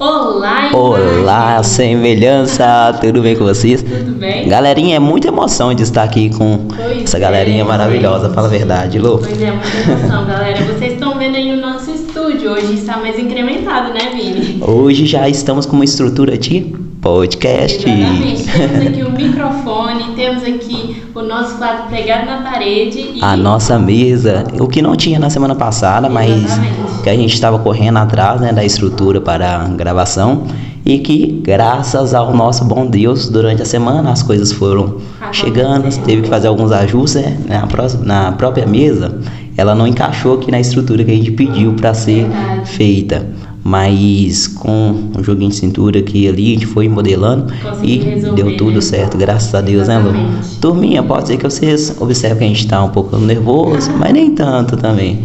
Olá, semelhança, tudo bem com vocês? Tudo bem? Galerinha, é muita emoção de estar aqui com essa galerinha maravilhosa, fala a verdade, Lô. Pois é, muita emoção, galera. Vocês estão vendo aí o nosso estúdio, hoje está mais incrementado, né, Vini? Hoje já estamos com uma estrutura de podcast. Exatamente, temos aqui o microfone, temos aqui o nosso quadro pregado na parede e a nossa mesa, o que não tinha na semana passada, mas que a gente estava correndo atrás, né, da estrutura para a gravação. E que, graças ao nosso bom Deus, durante a semana as coisas foram chegando, teve que fazer alguns ajustes, né? Na própria mesa, ela não encaixou aqui na estrutura que a gente pediu para ser feita. Mas com um joguinho de cintura aqui e ali, a gente foi modelando e deu tudo certo, graças a Deus, exatamente, né, Lu? Turminha, pode ser que vocês observem que a gente está um pouco nervoso, mas nem tanto também.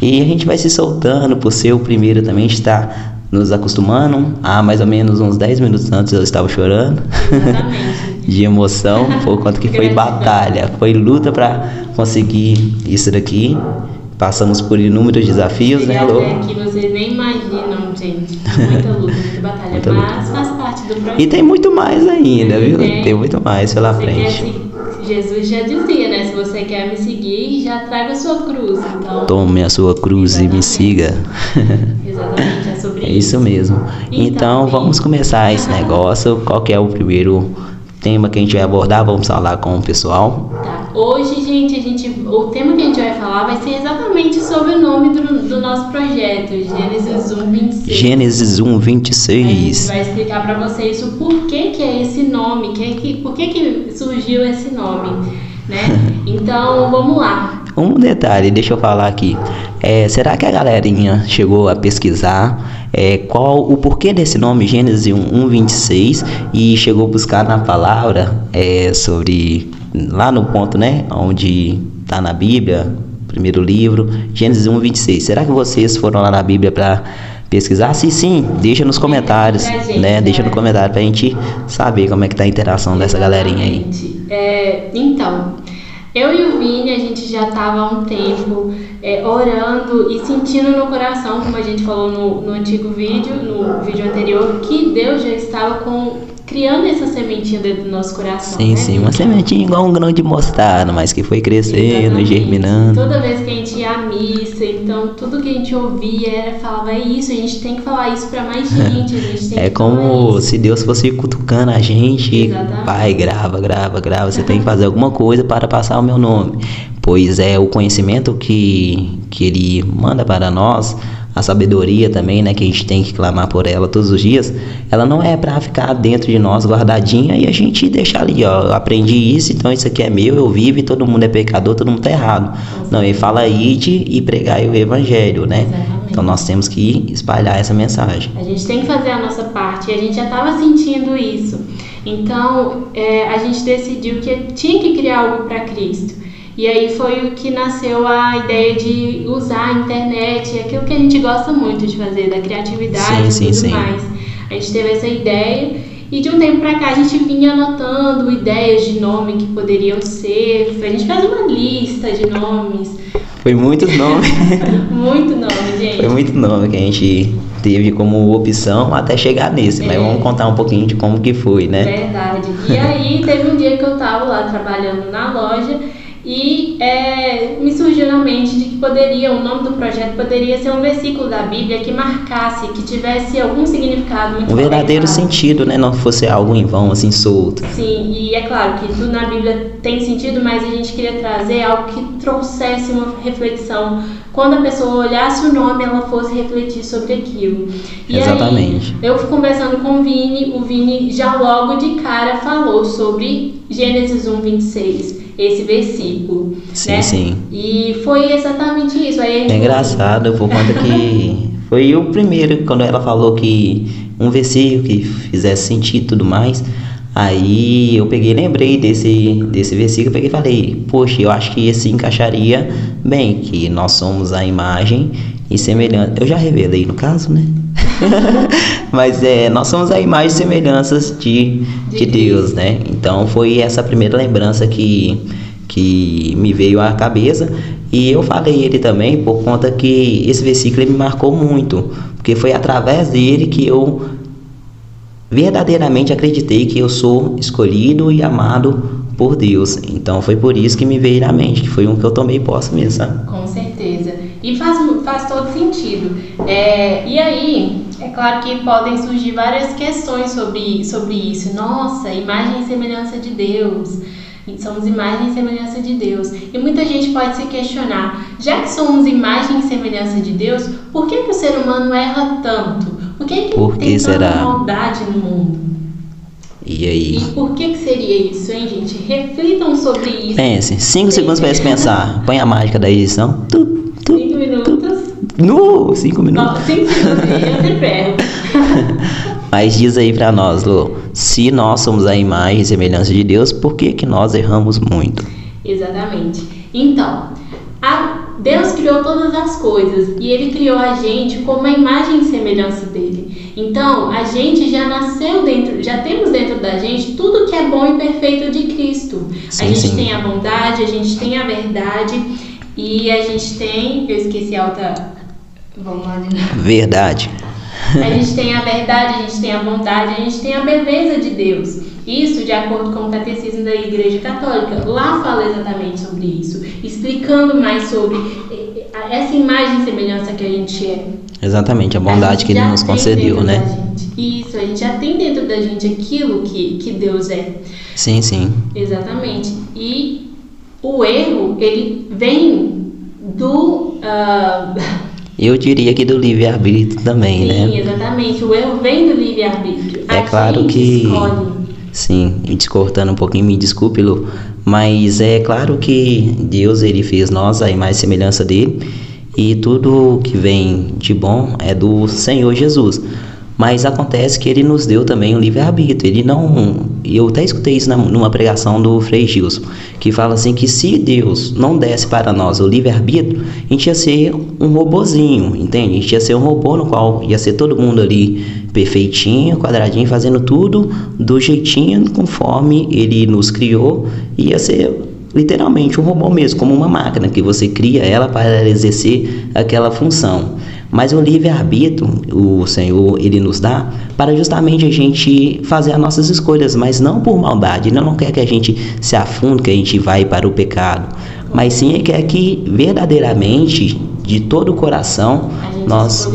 E a gente vai se soltando, por ser o primeiro também, a gente está nos acostumando. Há mais ou menos uns 10 minutos antes eu estava chorando de emoção, por conta que foi batalha, foi luta para conseguir isso daqui. Passamos por inúmeros desafios, né, Lô? Que vocês nem imaginam, gente. Muita luta, muita batalha, muita mas faz parte do processo. E tem muito mais ainda, viu? Tem muito mais pela frente. Jesus já dizia, né? Se você quer me seguir, já traga a sua cruz. Então, tome a sua cruz e me siga. Exatamente, é sobre isso mesmo. Então vamos começar esse negócio. Qual que é o primeiro tema que a gente vai abordar? Vamos falar com o pessoal. Tá. Hoje, gente, o tema que a gente vai falar vai ser exatamente sobre o nome do nosso projeto, Gênesis 1:26. Gênesis 1:26. A gente vai explicar para vocês o porquê que é esse nome, por que surgiu esse nome, né? Então, vamos lá. Um detalhe, deixa eu falar aqui. Será que a galerinha chegou a pesquisar qual o porquê desse nome Gênesis 1:26 e chegou a buscar na palavra sobre lá no ponto, né, onde está na Bíblia, primeiro livro, Gênesis 1:26. Será que vocês foram lá na Bíblia para pesquisar? Se sim, deixa nos comentários, né? Deixa no comentário pra gente saber como é que tá a interação dessa galerinha aí. Então, eu e o Vini, a gente já estava há um tempo orando e sentindo no coração, como a gente falou no antigo vídeo, no vídeo anterior, que Deus já estava criando essa sementinha dentro do nosso coração. Sim, né? sim, uma sementinha igual um grão de mostarda, mas que foi crescendo, germinando. Toda vez que a gente ia à missa, então tudo que a gente ouvia falava, é isso, a gente tem que falar isso pra mais gente, a gente tem que como se Deus fosse cutucando a gente. Exatamente. Pai, grava, você tem que fazer alguma coisa para passar o meu nome. Pois é o conhecimento que Ele manda para nós, a sabedoria também, né, que a gente tem que clamar por ela todos os dias, ela não é para ficar dentro de nós guardadinha e a gente deixar ali, ó, eu aprendi isso, então isso aqui é meu, eu vivo e todo mundo é pecador, todo mundo tá errado. Não, ele fala ide e pregai o evangelho, né? Exatamente. Então nós temos que espalhar essa mensagem. A gente tem que fazer a nossa parte e a gente já estava sentindo isso. Então a gente decidiu que tinha que criar algo para Cristo. E aí foi o que nasceu a ideia de usar a internet, aquilo que a gente gosta muito de fazer, da criatividade e tudo mais. A gente teve essa ideia e de um tempo pra cá a gente vinha anotando ideias de nome que poderiam ser. A gente fez uma lista de nomes. Foi muitos nomes. Muito nome, gente. Foi muito nome que a gente teve como opção até chegar nesse, mas vamos contar um pouquinho de como que foi, né? Verdade. E aí teve um dia que eu tava lá trabalhando na loja e me surgiu na mente de que o nome do projeto poderia ser um versículo da Bíblia que marcasse, que tivesse algum significado muito um verdadeiro sentido, né? Não fosse algo em vão, assim, solto. Sim, e é claro que tudo na Bíblia tem sentido, mas a gente queria trazer algo que trouxesse uma reflexão. Quando a pessoa olhasse o nome, ela fosse refletir sobre aquilo. E exatamente. Aí, eu fui conversando com o Vini já logo de cara falou sobre Gênesis 1:26. Esse versículo, sim, né? Sim. E foi exatamente isso. Aí é engraçado, por conta que foi o primeiro, quando ela falou que um versículo que fizesse sentido e tudo mais, aí eu lembrei desse versículo, peguei e falei, poxa, eu acho que esse encaixaria bem, que nós somos a imagem e semelhança. Eu já revelei no caso, né? Mas nós somos a imagem e semelhanças de Deus, né? Então foi essa primeira lembrança que me veio à cabeça. E eu falei ele também por conta que esse versículo me marcou muito, porque foi através dele que eu verdadeiramente acreditei que eu sou escolhido e amado por Deus. Então foi por isso que me veio na mente, que foi um que eu tomei posse mesmo, sabe? Com certeza. E faz todo sentido. E aí, é claro que podem surgir várias questões sobre isso. Nossa, imagem e semelhança de Deus. Somos imagem e semelhança de Deus. E muita gente pode se questionar, já que somos imagem e semelhança de Deus, por que o ser humano erra tanto? Por que tem tanta maldade no mundo? E aí? E por que seria isso, hein, gente? Reflitam sobre isso. Pense, 5 segundos para pensar. Põe a mágica da edição. 5 minutos. No, 5 minutos. Não, 5 segundos, eu sempre erro. Mas diz aí pra nós, Lô, se nós somos a imagem e semelhança de Deus, por que nós erramos muito? Exatamente. Então, Deus criou todas as coisas e Ele criou a gente como a imagem e semelhança dele. Então, a gente já nasceu já temos dentro da gente tudo que é bom e perfeito de Cristo. Sim, a gente sim. tem a bondade, a gente tem a verdade e a gente tem... Eu esqueci a outra... Vamos lá de novo. Verdade. A gente tem a verdade, a gente tem a bondade, a gente tem a beleza de Deus. Isso de acordo com o Catecismo da Igreja Católica. Lá fala exatamente sobre isso, explicando mais sobre essa imagem e semelhança que a gente é. Exatamente, a bondade que Ele nos concedeu, né? Isso, a gente já tem dentro da gente aquilo que Deus é. Sim, sim. Exatamente. E o erro, ele vem do... Eu diria que do livre-arbítrio também, né? Sim, exatamente. O erro vem do livre-arbítrio. É claro que... Sim, e te cortando um pouquinho, me desculpe, Lu, mas é claro que Deus, Ele fez nós a imagem e semelhança dele, e tudo que vem de bom é do Senhor Jesus. Mas acontece que Ele nos deu também um livre-arbítrio. Ele não... Eu até escutei isso numa pregação do Frei Gilson, que fala assim que se Deus não desse para nós o livre-arbítrio, a gente ia ser um robozinho, entende? A gente ia ser um robô no qual ia ser todo mundo ali perfeitinho, quadradinho, fazendo tudo do jeitinho conforme Ele nos criou. Ia ser literalmente um robô mesmo, como uma máquina que você cria ela para exercer aquela função. Mas o livre-arbítrio, o Senhor, Ele nos dá para justamente a gente fazer as nossas escolhas, mas não por maldade. Ele não quer que a gente se afunde, que a gente vai para o pecado, mas sim Ele quer que verdadeiramente, de todo o coração, nós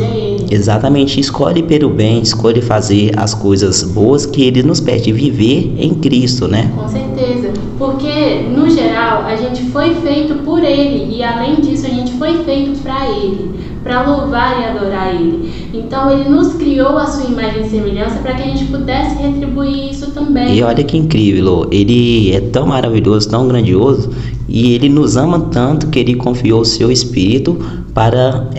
exatamente escolhe pelo bem, escolhe fazer as coisas boas que Ele nos pede, viver em Cristo, né? Com certeza, porque no geral a gente foi feito por Ele e além disso a gente foi feito para Ele, para louvar e adorar Ele. Então Ele nos criou a sua imagem e semelhança para que a gente pudesse retribuir isso também. E olha que incrível, Lô. Ele é tão maravilhoso, tão grandioso, e Ele nos ama tanto que Ele confiou o seu Espírito para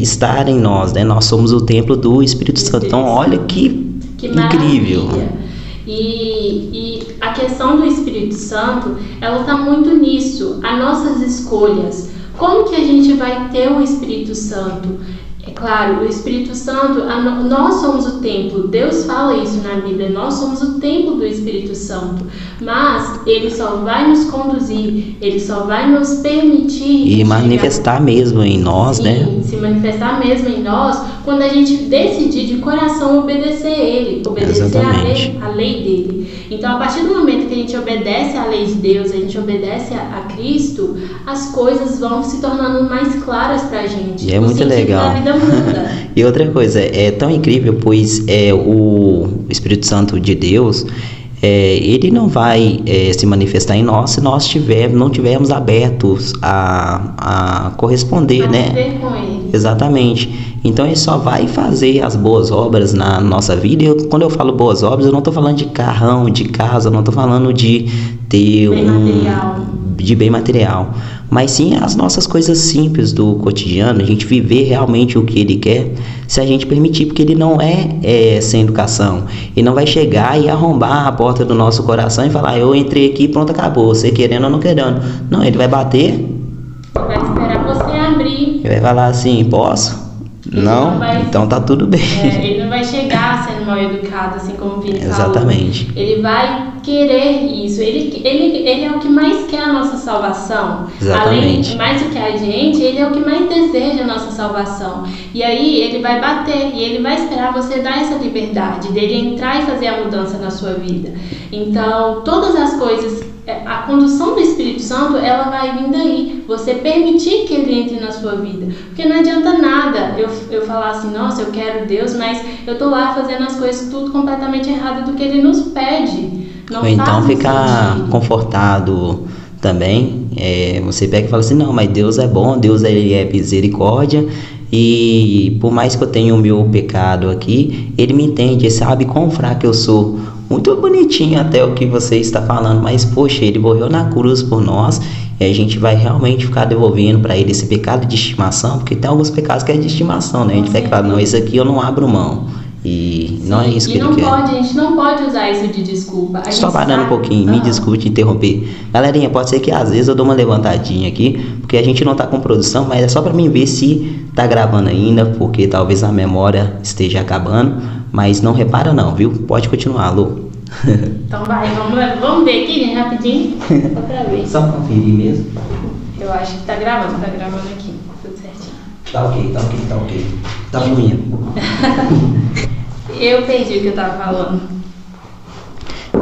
estar em nós, né? Nós somos o templo do Espírito Santo. Então olha que incrível. E a questão do Espírito Santo, ela está muito nisso, as nossas escolhas. Como que a gente vai ter o Espírito Santo? É claro, o Espírito Santo, nós somos o templo, Deus fala isso na Bíblia, nós somos o templo do Espírito Santo, mas Ele só vai nos conduzir, Ele só vai nos permitir... E manifestar mesmo em nós, sim, né? Se manifestar mesmo em nós, quando a gente decidir de coração obedecer Ele, obedecer a lei dEle. Então, a partir do momento que a gente obedece à lei de Deus, a gente obedece a Cristo, as coisas vão se tornando mais claras pra gente. E é muito legal. E outra coisa, é tão incrível, pois o Espírito Santo de Deus, ele não vai se manifestar em nós se nós não tivermos abertos a corresponder, né? Viver com Ele. Exatamente. Então Ele só vai fazer as boas obras na nossa vida. E quando eu falo boas obras, eu não estou falando de carrão, de casa, eu não estou falando de ter bem material, mas sim as nossas coisas simples do cotidiano, a gente viver realmente o que Ele quer, se a gente permitir, porque Ele não é sem educação. Ele não vai chegar e arrombar a porta do nosso coração e falar, eu entrei aqui e pronto, acabou, você querendo ou não querendo. Não, Ele vai bater, vai esperar você abrir. Ele vai falar assim, posso? Não? Então tá tudo bem. Ele não vai chegar sendo mal educado, assim como o Vini falou. Exatamente. Ele vai querer isso. Ele é o que mais quer a nossa salvação. Exatamente. Além, mais do que a gente, ele é o que mais deseja a nossa salvação. E aí ele vai bater e ele vai esperar você dar essa liberdade dele entrar e fazer a mudança na sua vida. Então, todas as coisas, a condução do Espírito Santo, ela vai vir daí. Você permitir que ele entre na sua vida. Porque não adianta nada eu falar assim, nossa, eu quero Deus, mas eu tô lá fazendo as coisas tudo completamente errado do que ele nos pede. Não Ou então ficar sentido. confortado também. Você pega e fala assim, não, mas Deus é bom, Deus ele é misericórdia. E por mais que eu tenha o meu pecado aqui, ele me entende, ele sabe quão fraco eu sou. Muito bonitinho até o que você está falando, mas poxa, ele morreu na cruz por nós e a gente vai realmente ficar devolvendo para ele esse pecado de estimação, porque tem alguns pecados que é de estimação, né? A gente pega e fala, não, esse aqui eu não abro mão. E não é isso que ele quer. A gente não pode usar isso de desculpa. Só parando um pouquinho, me desculpe te interromper. Galerinha, pode ser que às vezes eu dou uma levantadinha aqui, porque a gente não tá com produção, mas é só pra mim ver se tá gravando ainda, porque talvez a memória esteja acabando, mas não repara não, viu? Pode continuar, Lu. Então vai, vamos ver aqui, né, rapidinho, só pra ver. Só conferir mesmo. Eu acho que tá gravando aqui, tudo certinho. Tá ok. Tá fluindo. Eu perdi o que eu tava falando.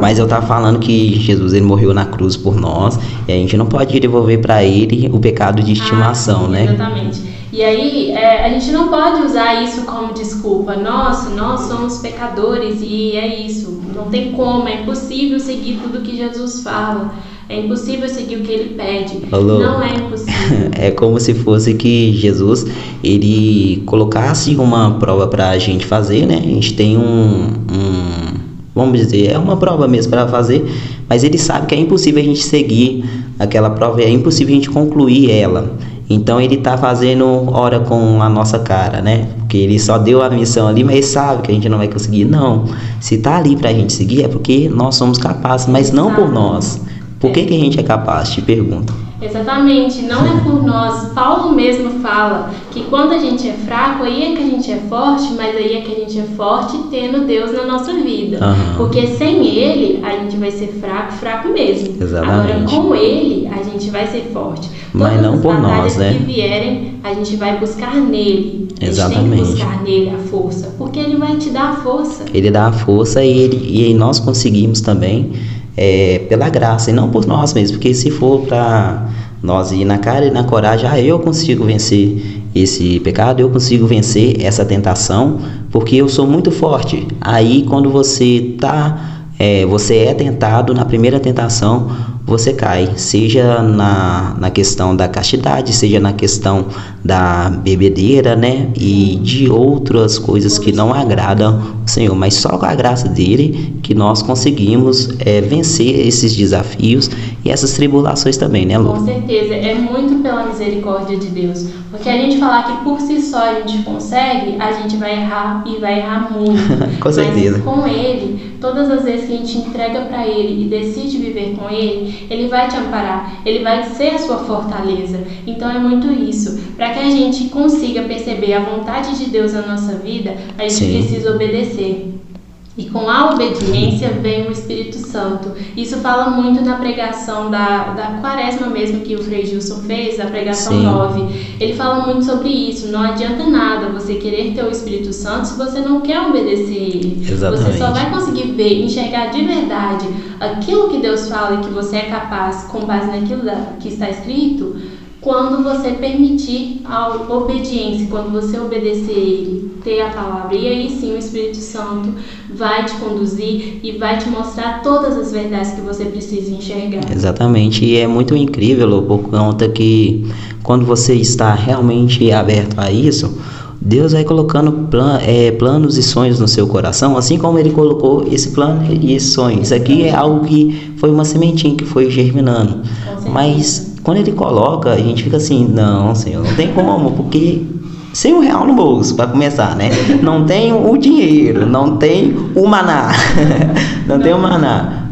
Mas eu tava falando que Jesus ele morreu na cruz por nós e a gente não pode devolver para ele o pecado de estimação, sim, né? Exatamente. E aí a gente não pode usar isso como desculpa. Nossa, nós somos pecadores e é isso. Não tem como, é impossível seguir tudo que Jesus fala. É impossível seguir o que ele pede. Alô? Não é impossível. É como se fosse que Jesus ele colocasse uma prova para a gente fazer, né? A gente tem vamos dizer, é uma prova mesmo para fazer, mas ele sabe que é impossível a gente seguir aquela prova, é impossível a gente concluir ela. Então ele tá fazendo hora com a nossa cara, né? Porque ele só deu a missão ali, mas ele sabe que a gente não vai conseguir. Não, se tá ali pra gente seguir é porque nós somos capazes, mas não por nós. Por que a gente é capaz? Te pergunto. Exatamente, não é por nós. Paulo mesmo fala que quando a gente é fraco, aí é que a gente é forte, mas aí é que a gente é forte tendo Deus na nossa vida. Porque sem Ele, a gente vai ser fraco mesmo. Exatamente. Agora, com Ele, a gente vai ser forte. Mas não por nós, né? Todas as batalhas que vierem, a gente vai buscar nele. Exatamente. A gente tem que buscar nele a força, porque Ele vai te dar a força. Ele dá a força e nós conseguimos também pela graça e não por nós mesmos, porque se for para nós ir na cara e na coragem, eu consigo vencer esse pecado, eu consigo vencer essa tentação, porque eu sou muito forte. Aí quando você é tentado na primeira tentação, você cai, seja na questão da castidade, seja na questão da bebedeira, né? E de outras coisas que não agradam o Senhor. Mas só com a graça dele que nós conseguimos vencer esses desafios e essas tribulações também, né, Lu? Com certeza, é muito pela misericórdia de Deus. Porque a gente falar que por si só a gente consegue, a gente vai errar e vai errar muito. Com certeza. Mas com Ele, todas as vezes que a gente entrega para Ele e decide viver com Ele, Ele vai te amparar, Ele vai ser a sua fortaleza. Então é muito isso. Para que a gente consiga perceber a vontade de Deus na nossa vida, a gente precisa obedecer. E com a obediência vem o Espírito Santo. Isso fala muito na pregação da quaresma mesmo que o Frei Gilson fez, a pregação 9. Ele fala muito sobre isso. Não adianta nada você querer ter o Espírito Santo se você não quer obedecer ele. Exatamente. Você só vai conseguir ver, enxergar de verdade aquilo que Deus fala e que você é capaz com base naquilo que está escrito, quando você permitir a obediência, quando você obedecer Ele, ter a palavra. E aí sim o Espírito Santo vai te conduzir e vai te mostrar todas as verdades que você precisa enxergar. Exatamente, e é muito incrível por conta que quando você está realmente aberto a isso, Deus vai colocando planos e sonhos no seu coração, assim como Ele colocou esse plano e esse sonho. Isso aqui é algo que foi uma sementinha que foi germinando. Mas quando Ele coloca, a gente fica assim, não, Senhor, não tem como, porque sem R$1 no bolso, para começar, né? Não tenho o dinheiro, não tenho o maná,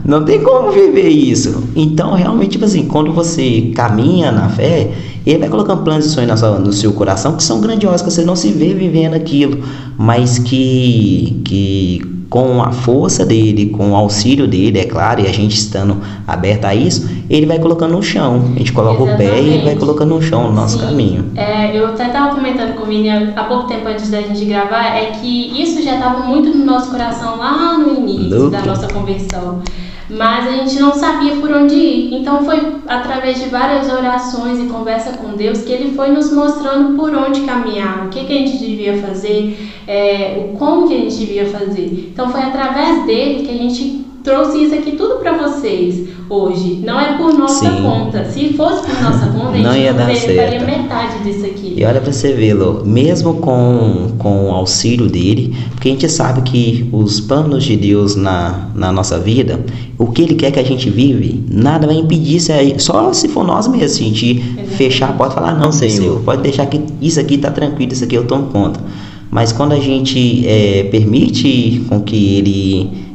não tem como viver isso. Então, realmente, tipo assim, quando você caminha na fé, Ele vai colocando planos e sonhos no seu coração que são grandiosos, que você não se vê vivendo aquilo, mas que com a força dele, com o auxílio dele, é claro, e a gente estando aberto a isso, ele vai colocando no chão. A gente coloca o pé e ele vai colocando no chão o nosso caminho. Eu até estava comentando com o Vini há pouco tempo antes da gente gravar, é que isso já estava muito no nosso coração lá no início da nossa conversão. Mas a gente não sabia por onde ir. Então foi através de várias orações e conversa com Deus que Ele foi nos mostrando por onde caminhar, o que a gente devia fazer, como que a gente devia fazer. Então foi através dele que a gente trouxe isso aqui tudo para vocês hoje. Não é por nossa conta. Se fosse por nossa conta, a gente não faria metade disso aqui. E olha para você ver, Lô, mesmo com o auxílio dele, porque a gente sabe que os planos de Deus na nossa vida, o que ele quer que a gente vive, nada vai impedir isso aí. Só se for nós mesmos, se a gente fechar a porta e falar, não, Senhor, pode deixar que isso aqui tá tranquilo, isso aqui eu tomo conta. Mas quando a gente permite com que ele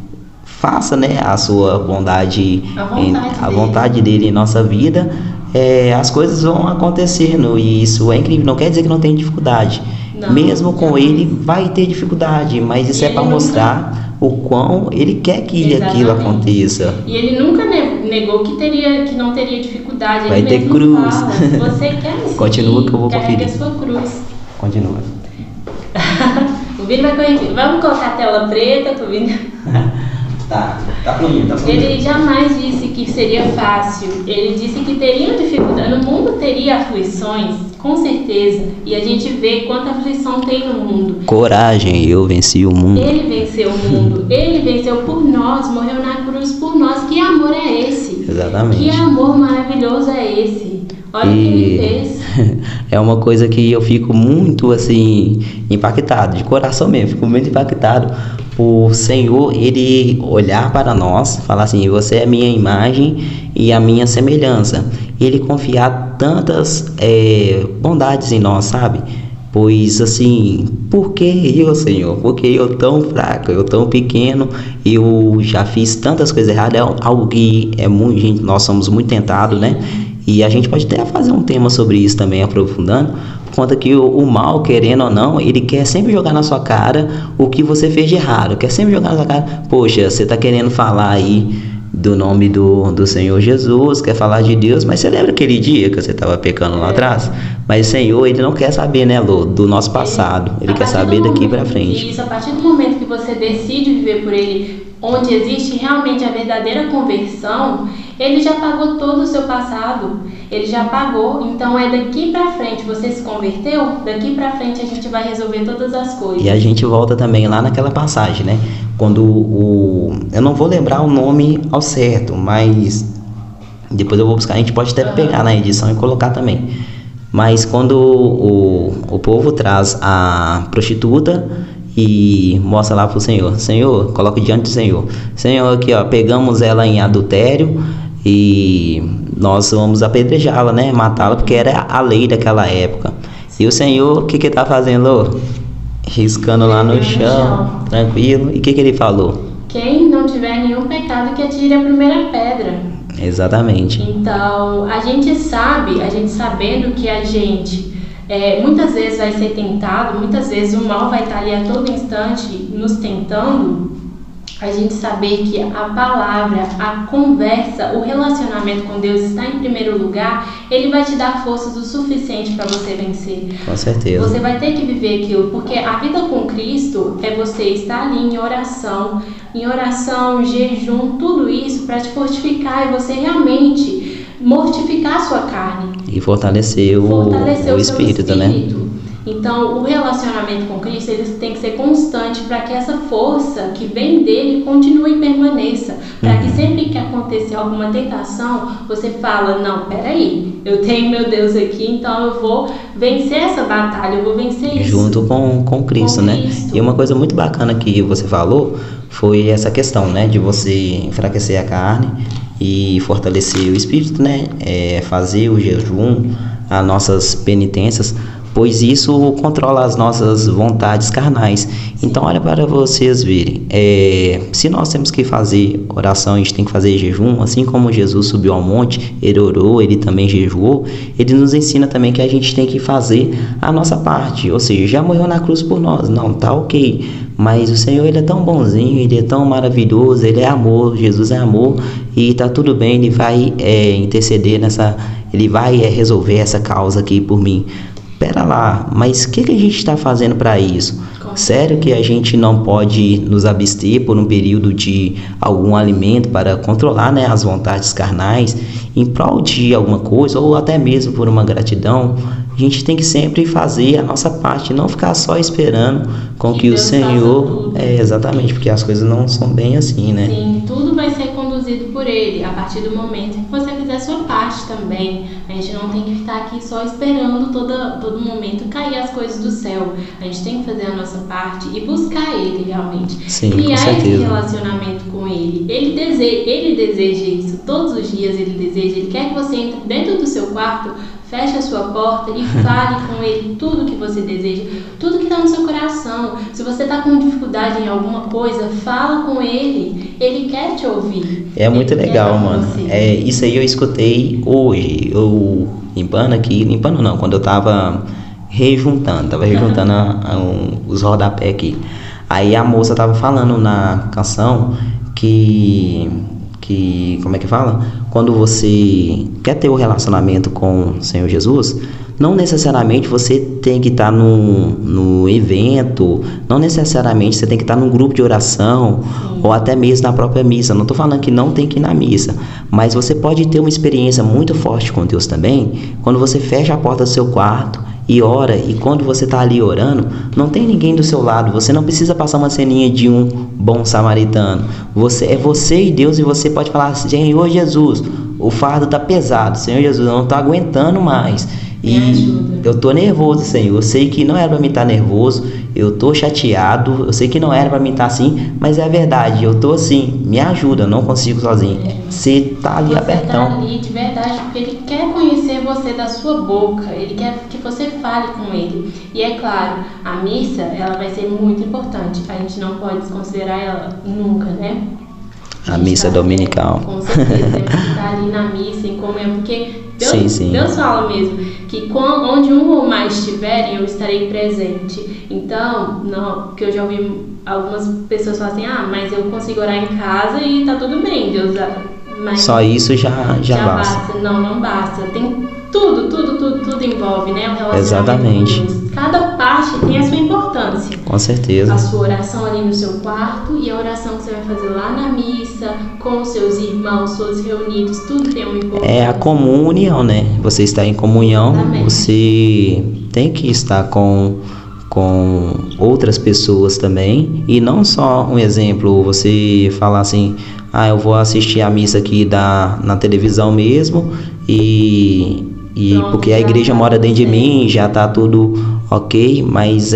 faça, né, a sua bondade, a vontade dele em nossa vida, as coisas vão acontecendo, e isso é incrível. Não quer dizer que não tem dificuldade. Não, mesmo com ele vai ter dificuldade, mas isso é para mostrar o quão ele quer que aquilo aconteça. E ele nunca negou que não teria dificuldade. Vai ter cruz. Fala, se você quer me seguir, continua que eu vou conferir. A sua cruz. Continua. O Vini vai corrigir. Vamos colocar a tela preta pro Vini. Tá fluindo. Ele jamais disse que seria fácil. Ele disse que teria dificuldade. No mundo teria aflições, com certeza. E a gente vê quanta aflição tem no mundo. Coragem, eu venci o mundo. Ele venceu o mundo. Ele venceu por nós, morreu na cruz por nós. Que amor é esse? Exatamente. Que amor maravilhoso é esse? Olha o que ele fez. É uma coisa que eu fico muito assim impactado, de coração mesmo, fico muito impactado por Senhor, ele olhar para nós, falar assim, você é a minha imagem e a minha semelhança. Ele confiar tantas bondades em nós, sabe? Pois assim, por que eu, Senhor? Porque eu tão fraco, eu tão pequeno, eu já fiz tantas coisas erradas, é algo que nós somos muito tentados, né? E a gente pode até fazer um tema sobre isso também, aprofundando, por conta que o mal, querendo ou não, ele quer sempre jogar na sua cara o que você fez de errado, quer sempre jogar na sua cara, poxa, você tá querendo falar aí do nome do Senhor Jesus, quer falar de Deus, mas você lembra aquele dia que você estava pecando lá atrás? Mas o Senhor, ele não quer saber, né, Lô, do nosso passado, ele quer saber daqui para frente. Isso, a partir do momento que você decide viver por ele, onde existe realmente a verdadeira conversão, ele já pagou todo o seu passado, ele já pagou, então é daqui pra frente, você se converteu, daqui pra frente a gente vai resolver todas as coisas. E a gente volta também lá naquela passagem, né, quando eu não vou lembrar o nome ao certo, mas depois eu vou buscar, a gente pode até pegar na edição e colocar também, mas quando o povo traz a prostituta e mostra lá pro Senhor, Senhor, coloca diante do Senhor, Senhor, aqui ó, pegamos ela em adultério e nós vamos apedrejá-la, né, matá-la, porque era a lei daquela época. E o Senhor, o que tá fazendo? Riscando lá no chão, tranquilo. E o que ele falou? Quem não tiver nenhum pecado que atire a primeira pedra. Exatamente. Então, a gente sabendo que a gente muitas vezes vai ser tentado, muitas vezes o mal vai estar ali a todo instante nos tentando, a gente saber que a palavra, a conversa, o relacionamento com Deus está em primeiro lugar, ele vai te dar forças o suficiente para você vencer. Com certeza. Você vai ter que viver aquilo, porque a vida com Cristo é você estar ali em oração, jejum, tudo isso para te fortificar e você realmente mortificar a sua carne. E fortalecer o espírito, né? Então, o relacionamento com Cristo ele tem que ser constante para que essa força que vem dele continue e permaneça. Para que sempre que acontecer alguma tentação, você fala, não, peraí, eu tenho meu Deus aqui, então eu vou vencer essa batalha, eu vou vencer isso. Junto com Cristo, né? E uma coisa muito bacana que você falou foi essa questão, né? De você enfraquecer a carne e fortalecer o espírito, né? Fazer o jejum, as nossas penitências, pois isso controla as nossas vontades carnais. Então olha para vocês verem, se nós temos que fazer oração, a gente tem que fazer jejum, assim como Jesus subiu ao monte, ele orou, ele também jejuou, ele nos ensina também que a gente tem que fazer a nossa parte, ou seja, já morreu na cruz por nós, não, tá ok, Mas o Senhor, Ele é tão bonzinho, Ele é tão maravilhoso, Ele é amor, Jesus é amor, e tá tudo bem, Ele vai interceder Ele vai resolver essa causa aqui por mim. Pera lá, mas o que a gente está fazendo para isso? Sério que a gente não pode nos abster por um período de algum alimento para controlar, né, as vontades carnais em prol de alguma coisa, ou até mesmo por uma gratidão? A gente tem que sempre fazer a nossa parte, não ficar só esperando com que o Senhor... exatamente, porque as coisas não são bem assim, né? Sim, tudo vai ser conduzido por Ele, a partir do momento que você fizer a sua parte também. A gente não tem que ficar aqui só esperando todo momento cair as coisas do céu. A gente tem que fazer a nossa parte e buscar Ele realmente. Sim, criar esse relacionamento com Ele. Ele deseja isso, todos os dias Ele deseja. Ele quer que você entre dentro do seu quarto, feche a sua porta e fale com Ele tudo que você deseja, tudo que está no seu coração. Se você está com dificuldade em alguma coisa, fala com Ele. Ele quer te ouvir. É muito legal, mano. Isso aí eu escutei hoje. Eu limpando não, quando eu tava rejuntando os rodapés aqui. Aí a moça tava falando na canção que como é que fala? Quando você quer ter um relacionamento com o Senhor Jesus, não necessariamente você tem que estar no evento, não necessariamente você tem que estar num grupo de oração, ou até mesmo na própria missa. Não estou falando que não tem que ir na missa, mas você pode ter uma experiência muito forte com Deus também, quando você fecha a porta do seu quarto e ora, e quando você está ali orando, não tem ninguém do seu lado, você não precisa passar uma ceninha de um bom samaritano, é você e Deus, e você pode falar: Senhor Jesus, o fardo está pesado, Senhor Jesus, eu não estou aguentando mais, e eu estou nervoso, Senhor, eu sei que não era para mim estar nervoso, eu estou chateado, eu sei que não era para mim estar assim, mas é a verdade, eu estou assim, me ajuda, eu não consigo sozinho. Você está ali abertão. Você está ali de verdade, porque Ele quer conhecer você da sua boca, Ele quer que você fale com Ele. E é claro, a missa, ela vai ser muito importante, a gente não pode desconsiderar ela nunca, né? A missa dominical. Com certeza, temos que estar ali na missa, em comunhão, porque Deus fala mesmo que onde um ou mais estiverem, eu estarei presente. Então, não, porque eu já ouvi algumas pessoas falar assim: mas eu consigo orar em casa e tá tudo bem, Deus. Mas só isso já basta. Não basta. Tem tudo envolve, né? O relacionamento Exatamente. com Deus. Cada parte tem a sua importância. Com certeza. A sua oração ali no seu quarto e a oração que você vai fazer lá na missa, com os seus irmãos, todos reunidos, tudo tem uma importância. É a comunhão, né? Você está em comunhão, exatamente. Você tem que estar com outras pessoas também, e não só um exemplo, você falar assim: eu vou assistir a missa aqui na televisão mesmo, e pronto, porque a igreja mora dentro de mim, já tá tudo ok, mas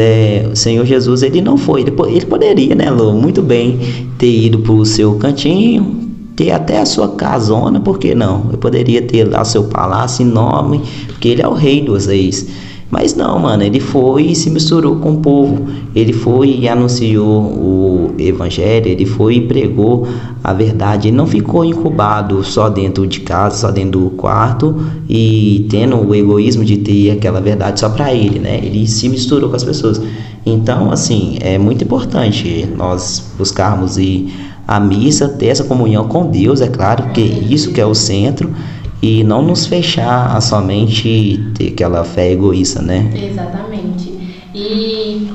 o Senhor Jesus, ele não foi, ele poderia, né, Lô, muito bem ter ido pro seu cantinho, ter até a sua casona, por que não? Ele poderia ter lá seu palácio enorme, porque ele é o rei dos reis. Mas não, mano, ele foi e se misturou com o povo, ele foi e anunciou o evangelho, ele foi e pregou a verdade, ele não ficou incubado só dentro de casa, só dentro do quarto e tendo o egoísmo de ter aquela verdade só para ele, né? Ele se misturou com as pessoas. Então, assim, é muito importante nós buscarmos ir à missa, ter essa comunhão com Deus, é claro, que isso que é o centro, e não nos fechar a somente ter aquela fé egoísta, né? Exatamente. E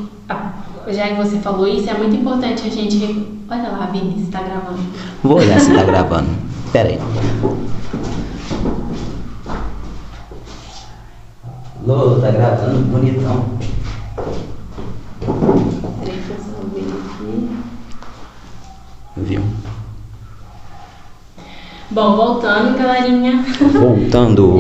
já que você falou isso, é muito importante a gente... Olha lá, Vini, se tá gravando. Vou olhar se tá gravando. Pera aí. Lô, tá gravando bonitão. Deixa eu só ver aqui. Viu? Bom, voltando, galerinha. Voltando.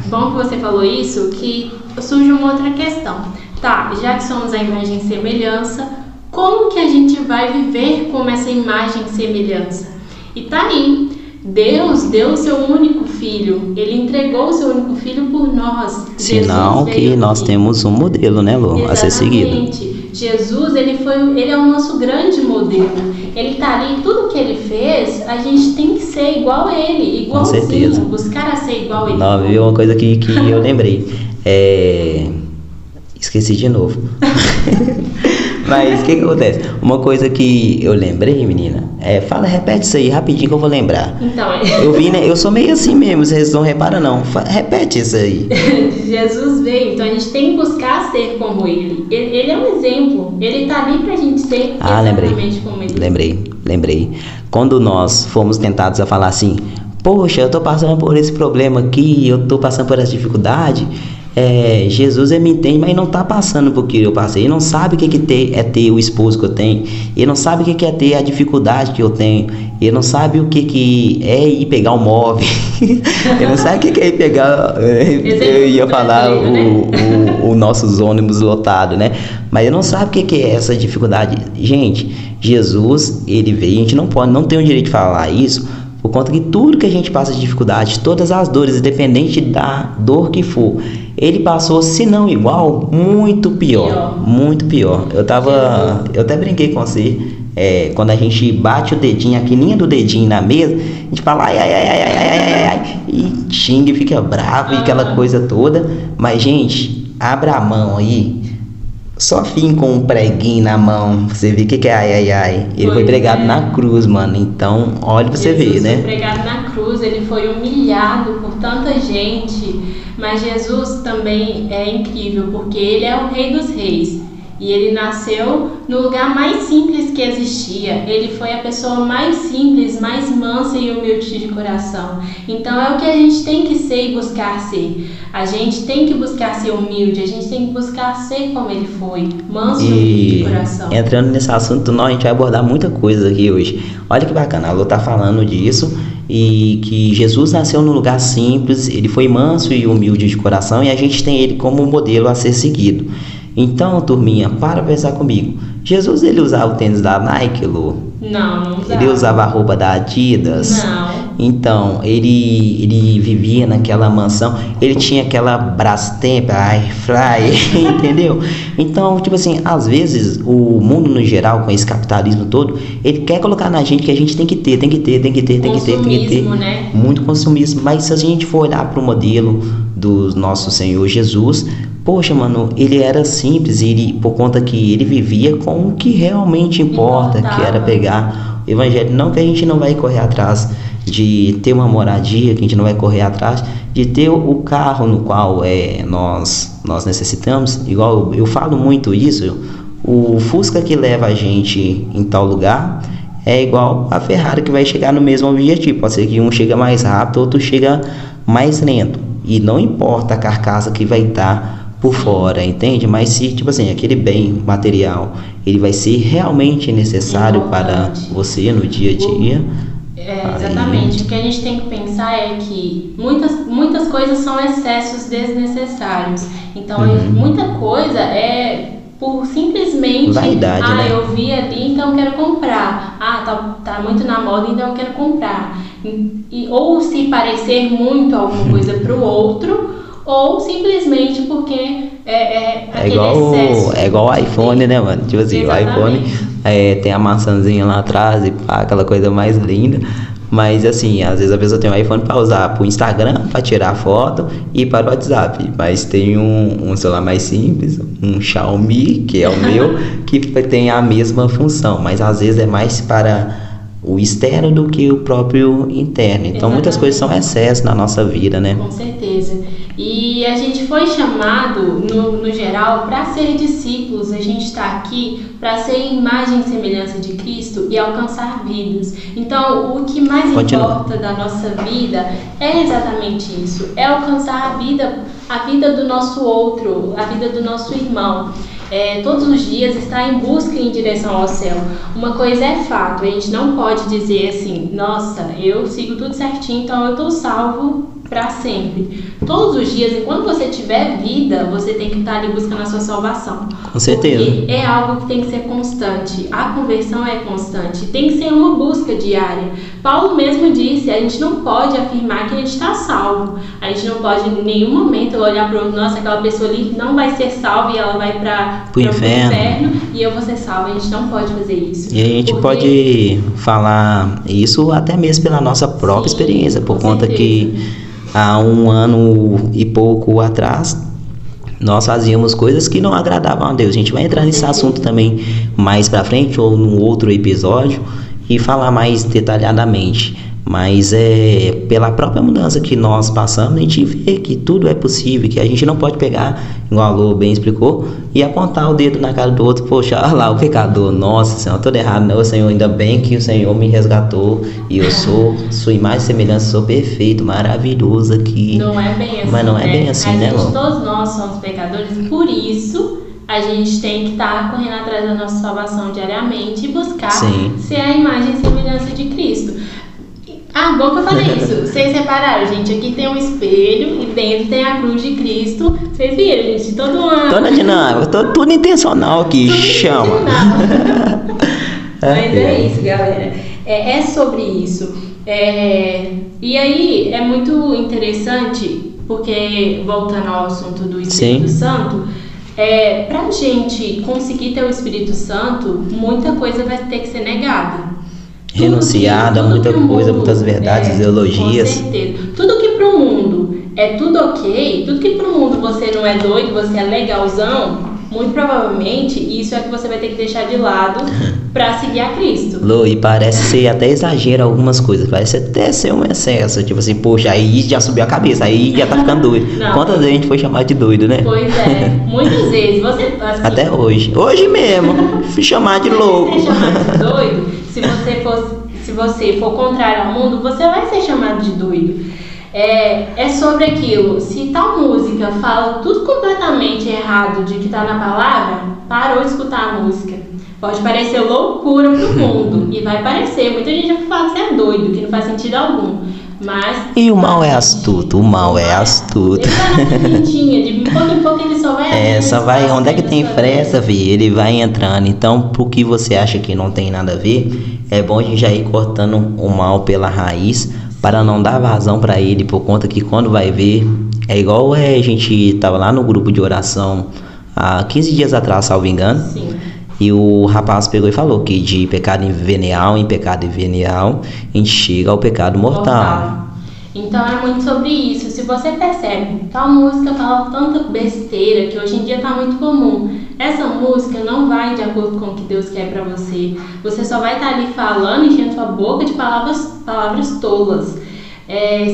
Bom que você falou isso, que surge uma outra questão. Tá, já que somos a imagem e semelhança, como que a gente vai viver como essa imagem e semelhança? E tá aí, Deus deu o seu único filho, Ele entregou o seu único filho por nós. Sinal que nós temos um modelo, né, Lô, a ser seguido. Exatamente. Jesus, ele é o nosso grande modelo. Ele tá ali, tudo que ele fez, a gente tem que ser igual a ele, igualzinho, com certeza. Buscar a ser igual a ele. Não, viu uma coisa que eu lembrei. Esqueci de novo. Mas o que acontece? Uma coisa que eu lembrei, menina, repete isso aí rapidinho que eu vou lembrar. Então, Eu vi, né? Eu sou meio assim mesmo, vocês não reparam não. Repete isso aí. Jesus veio, então a gente tem que buscar ser como ele. Ele é um exemplo, ele tá ali pra gente ser exatamente como ele. Lembrei. Quando nós fomos tentados a falar assim, poxa, eu tô passando por esse problema aqui, eu tô passando por essa dificuldade, Jesus me entende, mas não tá passando por que eu passei. Ele não sabe o que é ter o esposo que eu tenho. Ele não sabe o que é ter a dificuldade que eu tenho. Ele não sabe o que é ir pegar um móvel. Ele não sabe o que é ir pegar. Eu ia falar o nossos ônibus lotados, né? Mas ele não sabe o que é essa dificuldade. Gente, Jesus, ele veio. A gente não tem o direito de falar isso, por conta que tudo que a gente passa de dificuldade, todas as dores, independente da dor que for, ele passou, se não igual, muito pior. Muito pior. Eu até brinquei com você, quando a gente bate o dedinho, a quininha do dedinho na mesa, a gente fala ai, e xinga e fica bravo e aquela coisa toda. Mas, gente, abra a mão aí, só finca com um preguinho na mão, você vê o que é ai. Ele foi pregado na cruz, mano. Então, olha pra você ver, né? Foi pregado na cruz, ele foi humilhado por tanta gente. Mas Jesus também é incrível, porque ele é o Rei dos Reis. E ele nasceu no lugar mais simples que existia. Ele foi a pessoa mais simples, mais mansa e humilde de coração. Então é o que a gente tem que ser e buscar ser. A gente tem que buscar ser humilde, a gente tem que buscar ser como ele foi, manso e humilde de coração. Entrando nesse assunto, a gente vai abordar muita coisa aqui hoje. Olha que bacana, a Lu tá falando disso, e que Jesus nasceu num lugar simples, ele foi manso e humilde de coração, e a gente tem ele como modelo a ser seguido. Então, turminha, para pensar comigo. Jesus, ele usava o tênis da Nike, Lu? Não usava. Ele usava a roupa da Adidas? Não. Então, ele vivia naquela mansão, ele tinha aquela Brastemp, Airfryer, entendeu? Então, tipo assim, às vezes, o mundo no geral, com esse capitalismo todo, ele quer colocar na gente que a gente tem que ter. Consumismo, né? Muito consumismo. Mas se a gente for olhar para o modelo do nosso Senhor Jesus, poxa, mano, ele era simples, por conta que ele vivia com o que realmente importa, que era pegar o evangelho. Não que a gente não vai correr atrás de ter uma moradia, que a gente não vai correr atrás de ter o carro no qual nós necessitamos. Igual eu falo muito isso, o Fusca que leva a gente em tal lugar é igual a Ferrari que vai chegar no mesmo objetivo. Pode ser que um chega mais rápido, outro chega mais lento. E não importa a carcaça que vai estar por fora, entende? Mas se, tipo assim, aquele bem material, ele vai ser realmente necessário para você no dia a dia. Exatamente. O que a gente tem que pensar é que muitas coisas são excessos desnecessários. Então, muita coisa é por simplesmente vaidade, né? Eu vi ali, então eu quero comprar. Tá muito na moda, então eu quero comprar. Ou se parecer muito alguma coisa para o outro, ou simplesmente porque aquele excesso. É igual o iPhone, né, mano? Tipo assim, exatamente. O iPhone tem a maçãzinha lá atrás e aquela coisa mais linda. Mas assim, às vezes a pessoa tem um iPhone para usar pro Instagram, para tirar foto e para o WhatsApp. Mas tem um celular mais simples, um Xiaomi, que é o meu, que tem a mesma função. Mas às vezes é mais para o externo do que o próprio interno. Então, muitas coisas são excesso na nossa vida, né? Com certeza. E a gente foi chamado, no geral, para ser discípulos. A gente está aqui para ser imagem e semelhança de Cristo e alcançar vidas. Então, o que mais importa da nossa vida é exatamente isso. É alcançar a vida do nosso outro, a vida do nosso irmão. Todos os dias está em busca em direção ao céu. Uma coisa é fato, a gente não pode dizer assim, nossa, eu sigo tudo certinho, então eu estou salvo para sempre. Todos os dias, enquanto você tiver vida, você tem que estar ali buscando a sua salvação. Com certeza. Porque é algo que tem que ser constante. A conversão é constante. Tem que ser uma busca diária. Paulo mesmo disse, a gente não pode afirmar que a gente está salvo. A gente não pode em nenhum momento olhar para o outro, nossa, aquela pessoa ali não vai ser salva e ela vai para o inferno e eu vou ser salva. A gente não pode fazer isso. E a gente pode falar isso até mesmo pela nossa própria experiência, por conta que há 1 ano e pouco atrás nós fazíamos coisas que não agradavam a Deus. A gente vai entrar nesse assunto também mais pra frente ou num outro episódio e falar mais detalhadamente. Mas pela própria mudança que nós passamos, a gente vê que tudo é possível, que a gente não pode pegar, igual a Lô bem explicou, e apontar o dedo na cara do outro. Poxa, olha lá o pecador, nossa Senhor, tudo errado. Não, Senhor, ainda bem que o Senhor me resgatou e eu sou sua imagem e semelhança, sou perfeito, maravilhoso aqui. Não é bem assim. Mas não é bem assim, né, Lô? Todos nós somos pecadores, por isso a gente tem que estar correndo atrás da nossa salvação diariamente e buscar ser a imagem e semelhança de Cristo. Ah, bom que eu falei isso. Vocês repararam, gente? Aqui tem um espelho e dentro tem a cruz de Cristo. Vocês viram, gente? Toda dinâmica, tudo intencional aqui, tudo chama. Mas é isso, galera. É sobre isso. E aí é muito interessante, porque voltando ao assunto do Espírito Santo, pra gente conseguir ter o Espírito Santo, muita coisa vai ter que ser negada. Renunciada, muita coisa, muitas verdades, ideologias. Com certeza. Tudo que pro mundo é tudo ok, tudo que pro mundo você não é doido, você é legalzão, muito provavelmente isso é que você vai ter que deixar de lado pra seguir a Cristo. Lô, e parece ser até exagero algumas coisas, parece até ser um excesso, tipo assim, poxa, aí já subiu a cabeça, aí já tá ficando doido. Quantas vezes a gente foi chamado de doido, né? Pois é, muitas vezes. Você, assim, até hoje mesmo, fui chamado de louco. Ser chamado de doido, se você for contrário ao mundo, você vai ser chamado de doido. É sobre aquilo. Se tal música fala tudo completamente errado de que tá na palavra, parou de escutar a música. Pode parecer loucura pro mundo, e vai parecer. Muita gente vai falar que você é doido, que não faz sentido algum. Mas e o mal é astuto, Ele vai na correntinha, de pouco em pouco ele só vai... só vai, onde é que tem fresta, vi, ele vai entrando. Então, pro que você acha que não tem nada a ver, é bom a gente já ir cortando o mal pela raiz, para não dar vazão para ele, por conta que quando vai ver, é igual a gente tava lá no grupo de oração há 15 dias atrás, salvo engano. Sim. E o rapaz pegou e falou que de pecado venial em pecado venial, a gente chega ao pecado mortal. Então é muito sobre isso. Se você percebe, tal música fala tanta besteira que hoje em dia tá muito comum. Essa música não vai de acordo com o que Deus quer pra você. Você só vai estar ali falando, enchendo sua boca de palavras tolas.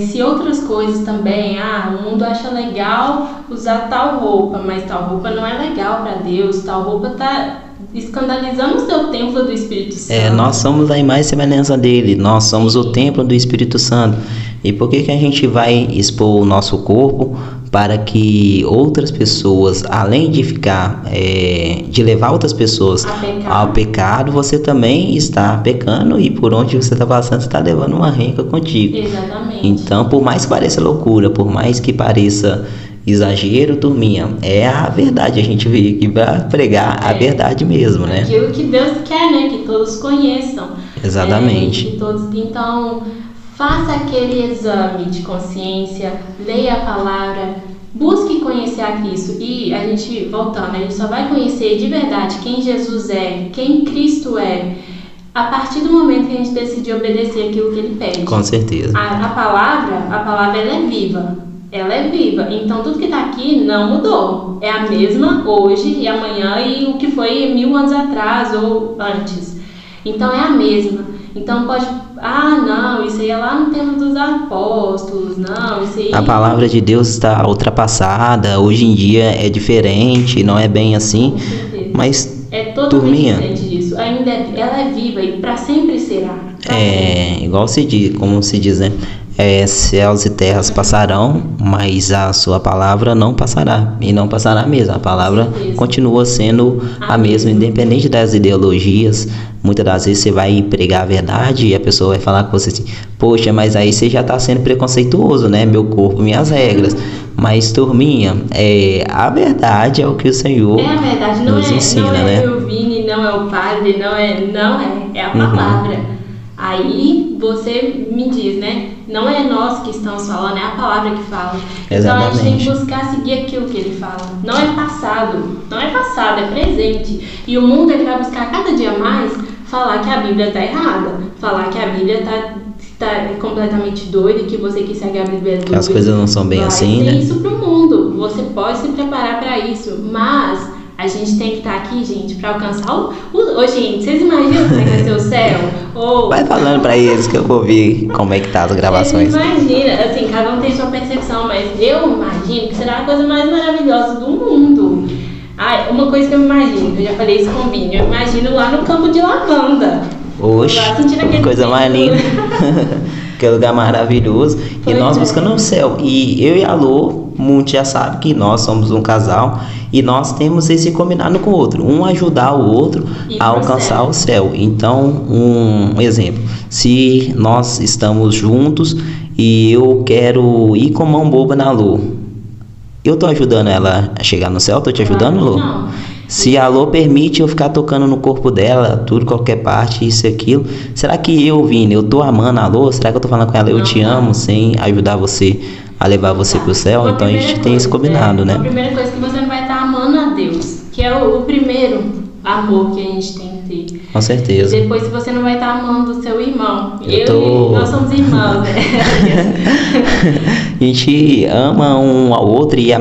Se outras coisas também, o mundo acha legal usar tal roupa, mas tal roupa não é legal pra Deus, tal roupa tá escandalizando o seu templo do Espírito Santo. Nós somos a imagem e semelhança dele, nós somos o templo do Espírito Santo. E por que a gente vai expor o nosso corpo para que outras pessoas, além de ficar, de levar outras pessoas ao pecado, você também está pecando e por onde você está passando, você está levando uma renca contigo. Exatamente. Então, por mais que pareça loucura, por mais que pareça exagero, turminha, é a verdade. A gente veio aqui para pregar a verdade mesmo, né? Aquilo que Deus quer, né? Que todos conheçam. Exatamente. Que todos, então, faça aquele exame de consciência, leia a palavra, busque conhecer a Cristo. E a gente, voltando, a gente só vai conhecer de verdade quem Jesus é, quem Cristo é, a partir do momento que a gente decidir obedecer aquilo que Ele pede. Com certeza. A palavra ela é viva. Ela é viva, então tudo que está aqui não mudou. É a mesma hoje e amanhã e o que foi 1000 anos atrás ou antes. Então é a mesma. Então pode... não, isso aí é lá no tempo dos apóstolos, não, isso aí... A palavra de Deus está ultrapassada, hoje em dia é diferente, não é bem assim. Com certeza. Mas, é totalmente diferente disso. Ainda ela é viva e para sempre será. Igual se diz, como se diz, né? Céus e terras passarão, mas a sua palavra não passará. E não passará mesmo. A palavra continua sendo a mesma, independente das ideologias. Muitas das vezes você vai pregar a verdade e a pessoa vai falar com você assim: poxa, mas aí você já está sendo preconceituoso, né? Meu corpo, minhas regras. Mas, turminha, a verdade é o que o Senhor nos ensina, né? Não é o Vini, não é o padre, é a palavra. Aí você me diz, né? Não é nós que estamos falando, é a palavra que fala. Exatamente. Então a gente tem que buscar seguir aquilo que ele fala. Não é passado, é presente. E o mundo ele vai buscar cada dia mais falar que a Bíblia está errada, falar que a Bíblia está completamente doida, que você que segue a Bíblia é doida. As coisas não são bem assim, né? Isso pro mundo. você pode se preparar para isso, mas a gente tem que estar aqui, gente, para alcançar Ô, gente, vocês imaginam como é que vai ser o céu? Vai falando pra eles que eu vou ver como é que tá as gravações. Imagina, assim, cada um tem sua percepção, mas eu imagino que será a coisa mais maravilhosa do mundo. Uma coisa que eu imagino, eu já falei isso com o Vini, eu imagino lá no campo de lavanda. Oxe, coisa mais linda. Que lugar maravilhoso. E nós buscando o céu. E eu e a Lô, muitos já sabem que nós somos um casal e nós temos esse combinado com o outro. Um ajudar o outro a alcançar o céu. Então, um exemplo. Se nós estamos juntos e eu quero ir com mão boba na Lô, eu tô ajudando ela a chegar no céu? Tô te ajudando, Lô? Não. Se a Lô permite eu ficar tocando no corpo dela, tudo, qualquer parte, isso e aquilo, será que eu, Vini, eu tô amando a Lô? Será que eu tô falando com ela, eu te amo, sem ajudar você a levar você pro céu? Então a gente tem isso combinado, né? A primeira coisa que você não vai estar amando a Deus, que é o primeiro amor que a gente tem que ter. Com certeza. E depois, se você não vai estar amando o seu irmão. Nós somos irmãos, né? A gente ama um ao outro e a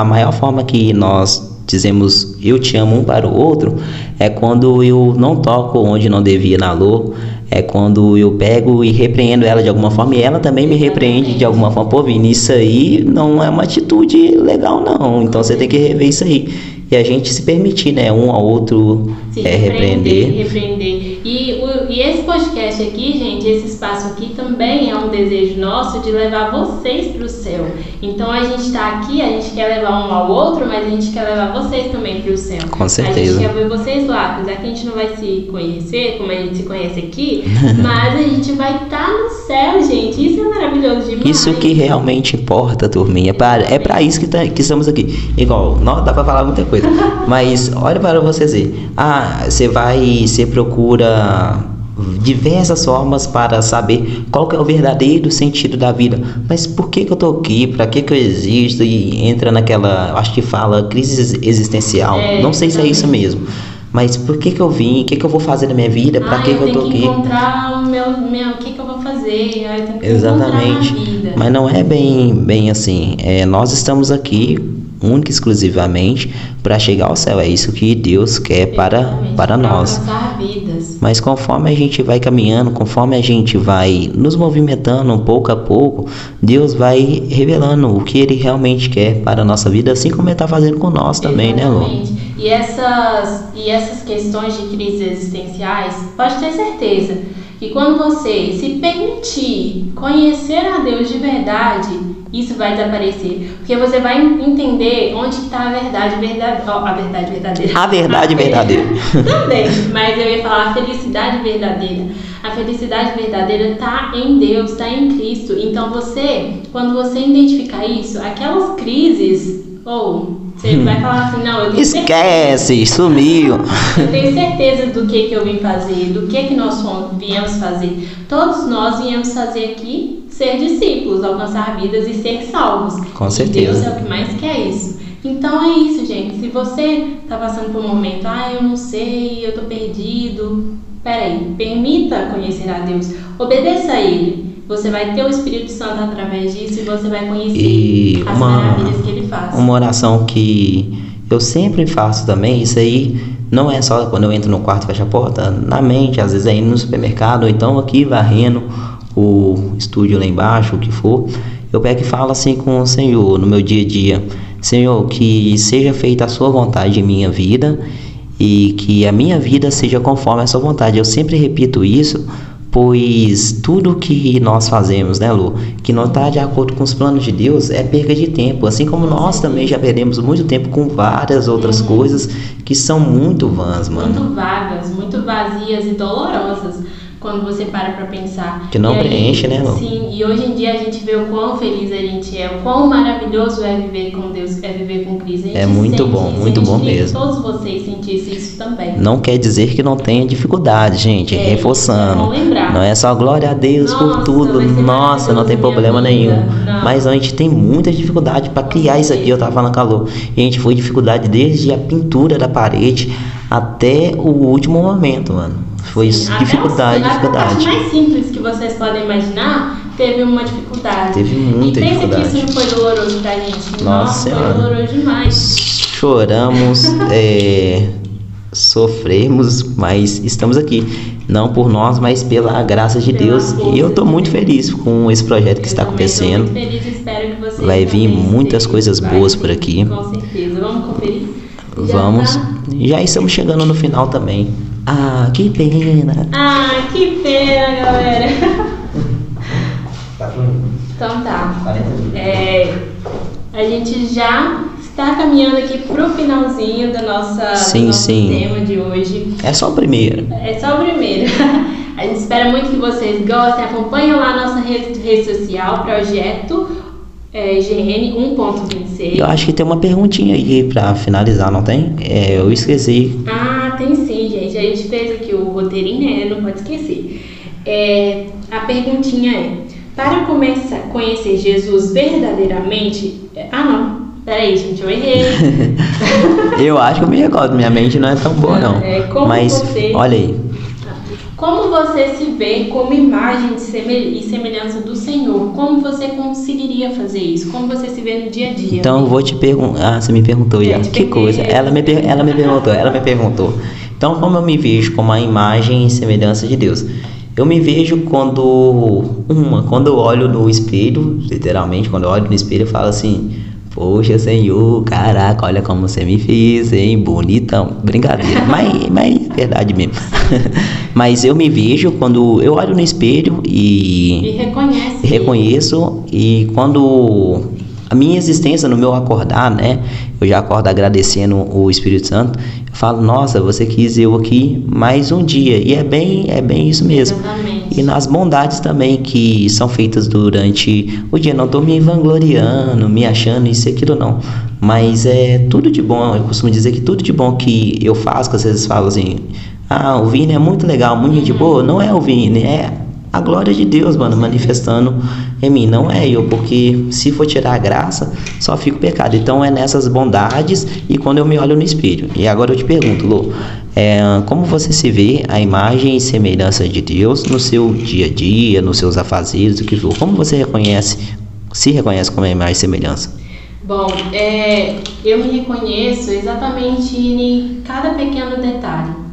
maior forma que nós dizemos eu te amo um para o outro é quando eu não toco onde não devia na Lô, é quando eu pego e repreendo ela de alguma forma e ela também me repreende de alguma forma. Pô, Vini, isso aí não é uma atitude legal não, então você tem que rever isso aí. E a gente se permitir, né, um ao outro repreender. E esse podcast aqui, gente, esse espaço aqui também é um desejo nosso de levar vocês para o céu. Então a gente está aqui, a gente quer levar um ao outro, mas a gente quer levar vocês também para o céu. Com certeza. A gente quer ver vocês lá, apesar que a gente não vai se conhecer como a gente se conhece aqui, mas a gente vai estar no céu, gente. Isso é maravilhoso demais. Isso que realmente importa, turminha. É para isso que estamos aqui. Igual, não dá para falar muita coisa. Mas olha para você ver. Você procura diversas formas para saber qual que é o verdadeiro sentido da vida. Mas por que eu tô aqui? Para que eu existo? E entra naquela, acho que fala, crise existencial. Não sei se é isso mesmo. Mas por que eu vim? O que eu vou fazer na minha vida? Para que eu tô aqui? Eu tenho que encontrar o que eu vou fazer. Eu tenho que Exatamente. encontrar a vida. Mas não é bem assim. Nós estamos aqui única e exclusivamente para chegar ao céu. É isso que Deus quer para nós. Vidas. Mas conforme a gente vai caminhando, conforme a gente vai nos movimentando pouco a pouco, Deus vai revelando o que Ele realmente quer para a nossa vida, assim como Ele está fazendo com nós também, né, Lô? E essas questões de crises existenciais, pode ter certeza que quando você se permitir conhecer a Deus de verdade, isso vai desaparecer. Porque você vai entender onde está a verdade verdadeira. A verdade verdadeira. A verdade verdadeira. Também, mas eu ia falar a felicidade verdadeira. A felicidade verdadeira está em Deus, está em Cristo. Então quando você identificar isso, aquelas crises, você vai falar assim, não, eu tenho esquece, sumiu. Eu tenho certeza do que eu vim fazer, do que nós viemos fazer. Todos nós viemos fazer aqui ser discípulos, alcançar vidas e ser salvos. Com certeza. E Deus é o que mais quer isso. Então é isso, gente. Se você está passando por um momento, eu não sei, eu tô perdido. Peraí, permita conhecer a Deus. Obedeça a Ele. Você vai ter o Espírito Santo através disso e você vai conhecer as maravilhas que Ele faz. Uma oração que eu sempre faço também, isso aí não é só quando eu entro no quarto e fecho a porta, na mente, às vezes aí no supermercado, ou então aqui varrendo o estúdio lá embaixo, o que for, eu pego e falo assim com o Senhor no meu dia a dia: Senhor, que seja feita a sua vontade em minha vida e que a minha vida seja conforme a sua vontade. Eu sempre repito isso, pois tudo que nós fazemos, né, Lu, que não está de acordo com os planos de Deus, é perda de tempo. Assim como nós também já perdemos muito tempo com várias outras coisas que são muito vãs, mano. Muito vagas, muito vazias e dolorosas, quando você para pensar. Que não preenche, né, Lu? Sim, e hoje em dia a gente vê o quão feliz a gente é, o quão maravilhoso é viver com Deus, é viver com Cristo. É muito bom mesmo. Todos vocês sentissem isso também. Não quer dizer que não tenha dificuldade, gente, reforçando. É bom lembrar. Não é só glória a Deus por tudo, nossa, não tem problema nenhum. Mas a gente tem muita dificuldade para criar isso aqui, eu tava falando com a Lu. E a gente foi dificuldade desde a pintura da parede até o último momento, mano. Foi dificuldade. A parte mais simples que vocês podem imaginar teve uma dificuldade. Teve muita dificuldade. E pensa dificuldade. que isso não foi doloroso pra gente. Nossa foi doloroso demais. Choramos, sofremos, mas estamos aqui. Não por nós, mas pela graça de Deus. E eu estou muito feliz com esse projeto que está acontecendo. Muito feliz, espero que vocês vai vir muitas coisas boas por aqui. Com certeza. Vamos conferir? Vamos. Já estamos chegando no final também. Ah, que pena. Ah, que pena, galera. Então tá. A gente já está caminhando aqui pro finalzinho do nosso tema de hoje. É só o primeiro. É só o primeiro. A gente espera muito que vocês gostem. Acompanhem lá a nossa rede social, Projeto GN 1.26. Eu acho que tem uma perguntinha aí pra finalizar, não tem? Eu esqueci. Ah, tem sim, gente. A gente fez aqui o roteirinho, não pode esquecer. A perguntinha é: para começar a conhecer Jesus verdadeiramente... não. Peraí, gente, eu errei. Eu acho que eu me recordo. Minha mente não é tão boa, não. Mas, olha aí. Como você se vê como imagem e semelhança do Senhor? Como você conseguiria fazer isso? Como você se vê no dia a dia? Então, eu vou te perguntar... você me perguntou já. Que coisa. Ela me perguntou. Então, como eu me vejo como a imagem e semelhança de Deus? Eu me vejo quando eu olho no espelho, literalmente, quando eu olho no espelho, eu falo assim: poxa, Senhor, caraca, olha como você me fez, hein, bonitão. Brincadeira, mas é verdade mesmo. Mas eu me vejo quando eu olho no espelho e reconheço, e quando a minha existência, no meu acordar, né, eu já acordo agradecendo o Espírito Santo. Eu falo: nossa, você quis eu aqui mais um dia. E é bem isso mesmo. Exatamente. E nas bondades também que são feitas durante o dia. Não estou me vangloriando, me achando isso e aquilo, não. Mas é tudo de bom. Eu costumo dizer que tudo de bom que eu faço, que às vezes falam assim: o Vini é muito legal, muito de boa. Não é o Vini, é a glória de Deus, mano, manifestando em mim. Não é eu, porque se for tirar a graça, só fica o pecado. Então é nessas bondades e quando eu me olho no espelho. E agora eu te pergunto, Lô, como você se vê a imagem e semelhança de Deus no seu dia a dia, nos seus afazeres, o que for? Como você se reconhece como a imagem e semelhança? Bom, eu me reconheço exatamente em cada pequeno detalhe.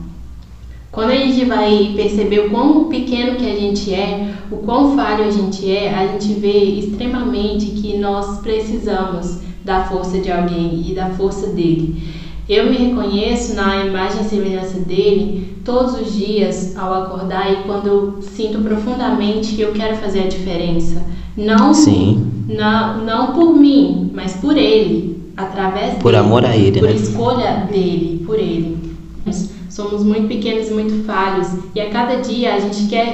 Quando a gente vai perceber o quão pequeno que a gente é, o quão falho a gente vê extremamente que nós precisamos da força de alguém e da força dele. Eu me reconheço na imagem e semelhança dele todos os dias ao acordar e quando eu sinto profundamente que eu quero fazer a diferença. Não por mim, mas por ele, através por dele, amor a ele, por né? escolha dele, por ele. Somos muito pequenos e muito falhos. E a cada dia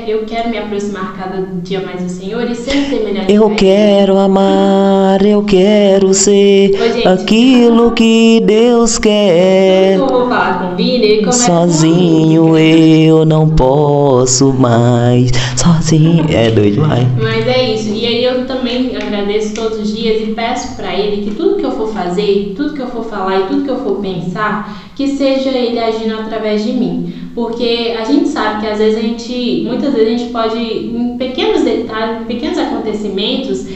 eu quero me aproximar cada dia mais do Senhor e ser semelhante. Eu quero amar, eu quero ser aquilo que Deus quer. Tudo que eu vou falar com o Vini, ele começa sozinho eu não posso mais. Sozinho. É doido demais. Mas é isso. E aí eu também agradeço todos os dias e peço pra ele que tudo que eu for fazer, tudo que eu for falar e tudo que eu for pensar, que seja ele agindo através de mim, porque a gente sabe que às vezes muitas vezes a gente pode, em pequenos detalhes, em pequenos acontecimentos,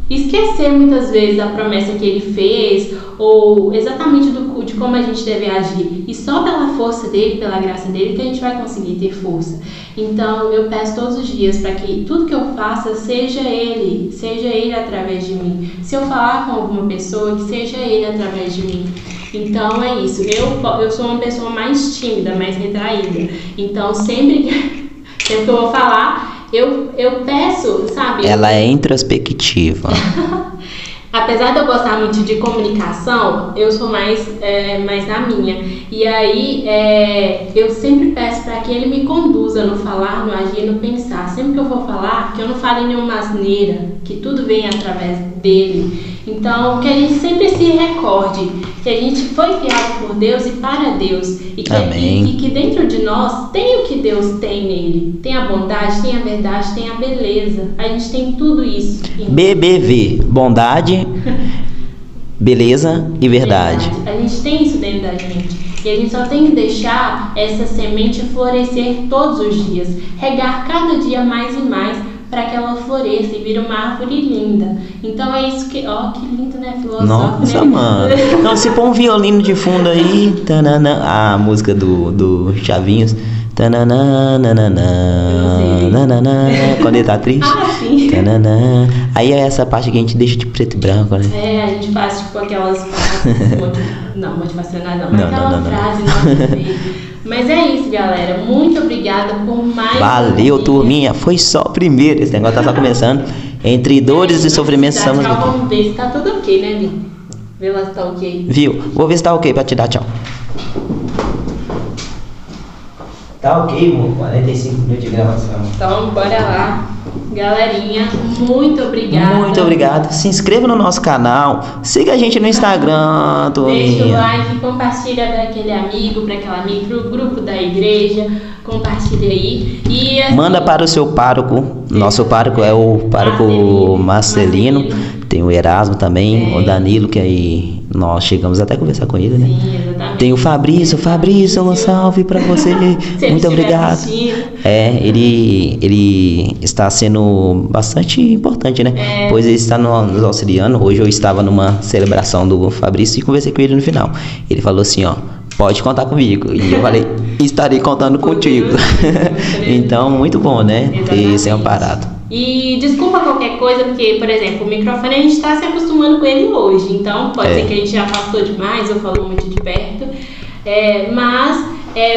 esquecer muitas vezes da promessa que ele fez, ou exatamente de como a gente deve agir, e só pela força dele, pela graça dele, que a gente vai conseguir ter força. Então eu peço todos os dias para que tudo que eu faça seja ele através de mim. Se eu falar com alguma pessoa, que seja ele através de mim. Então é isso, eu sou uma pessoa mais tímida, mais retraída, então sempre que eu vou falar, eu peço, sabe? Ela é introspectiva. Apesar de eu gostar muito de comunicação, eu sou mais na minha. E aí eu sempre peço para que ele me conduza no falar, no agir, no pensar. Sempre que eu for falar, que eu não fale nenhuma asneira, que tudo venha através dele. Então, que a gente sempre se recorde que a gente foi criado por Deus e para Deus. E que dentro de nós tem o que Deus tem nele. Tem a bondade, tem a verdade, tem a beleza. A gente tem tudo isso. BBV, bondade, beleza e verdade. A gente tem isso dentro da gente. E a gente só tem que deixar essa semente florescer todos os dias. Regar cada dia mais e mais, para que ela floresça e vire uma árvore linda. Então é isso que, ó, que lindo, né? Filosófico, Nossa, né? mano. Não, se pôr um violino de fundo aí, tanana, a música do Chavinhos. Tanana, nanana, nanana, quando ele tá triste. Ah, sim. Tanana. Aí é essa parte que a gente deixa de preto e branco, né? É, a gente faz tipo aquelas frases motivacionais não, mas Não, aquela não. frase nada a ver. Mas é isso, galera. Muito obrigada por mais Valeu, um dia. turminha. Foi só o primeiro. Esse negócio tá só começando. Entre dores e sofrimentos estamos aqui. Vamos ver se tá tudo ok, né, Vi? Vê lá se tá ok. Viu? Vou ver se tá ok pra te dar tchau. Tá ok, amor. 45 minutos de gravação. Então, bora lá. Galerinha, muito obrigada. Muito obrigado. Se inscreva no nosso canal. Siga a gente no Instagram, Deixa o turminha. like, compartilha para aquele amigo, para aquela amiga, pro grupo da igreja. Compartilha aí. E assim, Manda para o seu pároco. Nosso pároco é o pároco Marcelino. Tem o Erasmo também, o Danilo, que aí nós chegamos até a conversar com ele, né? Sim, exatamente. Tem o Fabrício, um salve pra você. Muito obrigado. É, ele está sendo bastante importante, né? Pois ele está nos auxiliando. Hoje eu estava numa celebração do Fabrício e conversei com ele no final. Ele falou assim, ó, pode contar comigo. E eu falei, estarei contando contigo. Então, muito bom, né? Ter se amparado. E desculpa qualquer coisa, porque, por exemplo, o microfone a gente está se acostumando com ele hoje. Então, pode ser que a gente já afastou demais ou falou muito de perto. Mas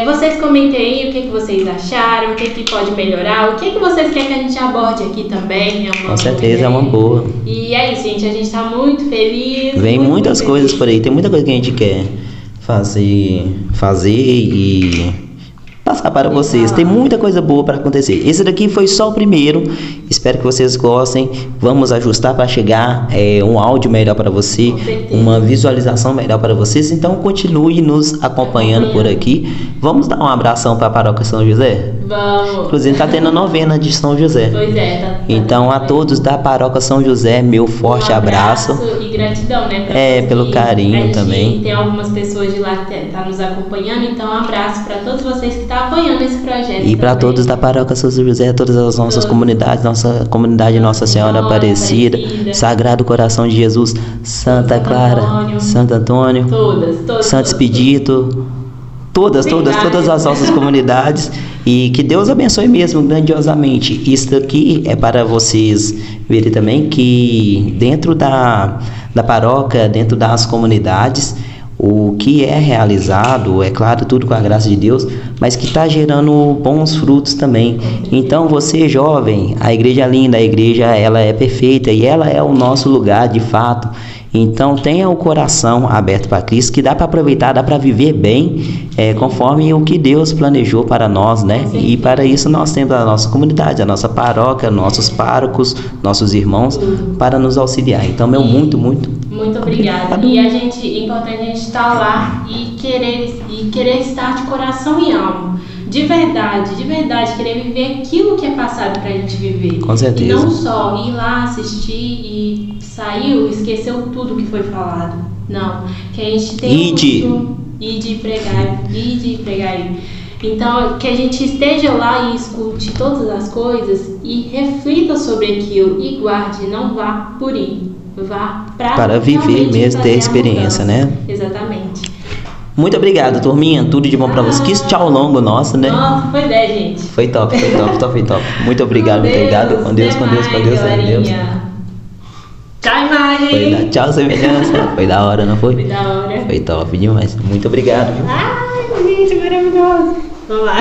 vocês comentem aí o que vocês acharam, o que pode melhorar, o que vocês querem que a gente aborde aqui também. Com certeza, é uma boa. E é isso, gente. A gente está muito feliz. Vem muitas coisas por aí. Tem muita coisa que a gente quer fazer e passar para vocês. Tem muita coisa boa para acontecer. Esse daqui foi só o primeiro. Espero que vocês gostem. Vamos ajustar para chegar um áudio melhor para você, uma visualização melhor para vocês. Então continue nos acompanhando por aqui. Vamos dar um abração para a Paróquia São José? Vamos. Inclusive está tendo a novena de São José. Pois é. Tá então a todos da Paróquia São José, meu forte abraço. E gratidão, né? Pelo carinho também. Tem algumas pessoas de lá que tá nos acompanhando. Então um abraço para todos vocês que estão apoiando esse projeto. E para todos da Paróquia São José, todas as nossas comunidades, nossa comunidade Nossa Senhora Aparecida, Sagrado Coração de Jesus, Santa Clara, Santo Antônio, Santo Expedito, todas as nossas comunidades. E que Deus abençoe mesmo grandiosamente. Isso aqui é para vocês verem também que dentro da paróquia, dentro das comunidades, o que é realizado, é claro, tudo com a graça de Deus, mas que está gerando bons frutos também. Então você jovem, a igreja é linda, a igreja ela é perfeita e ela é o nosso lugar de fato. Então tenha o coração aberto para Cristo, que dá para aproveitar, dá para viver bem, conforme o que Deus planejou para nós, né? E para isso nós temos a nossa comunidade, a nossa paróquia, nossos párocos, nossos irmãos, para nos auxiliar. Então, muito obrigada. E é importante a gente estar lá e querer estar de coração e alma. De verdade, querer viver aquilo que é passado pra gente viver. Com certeza. E não só ir lá assistir e saiu, esqueceu tudo que foi falado. Não, que a gente tem de pregar. Então, que a gente esteja lá e escute todas as coisas e reflita sobre aquilo e guarde, não vá por ir. Vá para viver mesmo, ter experiência, né? Exatamente. Muito obrigado, turminha. Tudo de bom pra vocês. Que tchau longo nosso, né? Nossa, foi 10, gente. Foi top. Muito obrigado, Com Deus. Tchau, imagem. Tchau, semelhança. Foi da hora, não foi? Foi da hora. Foi top demais. Muito obrigado. Ai, gente, maravilhoso. Vamos lá.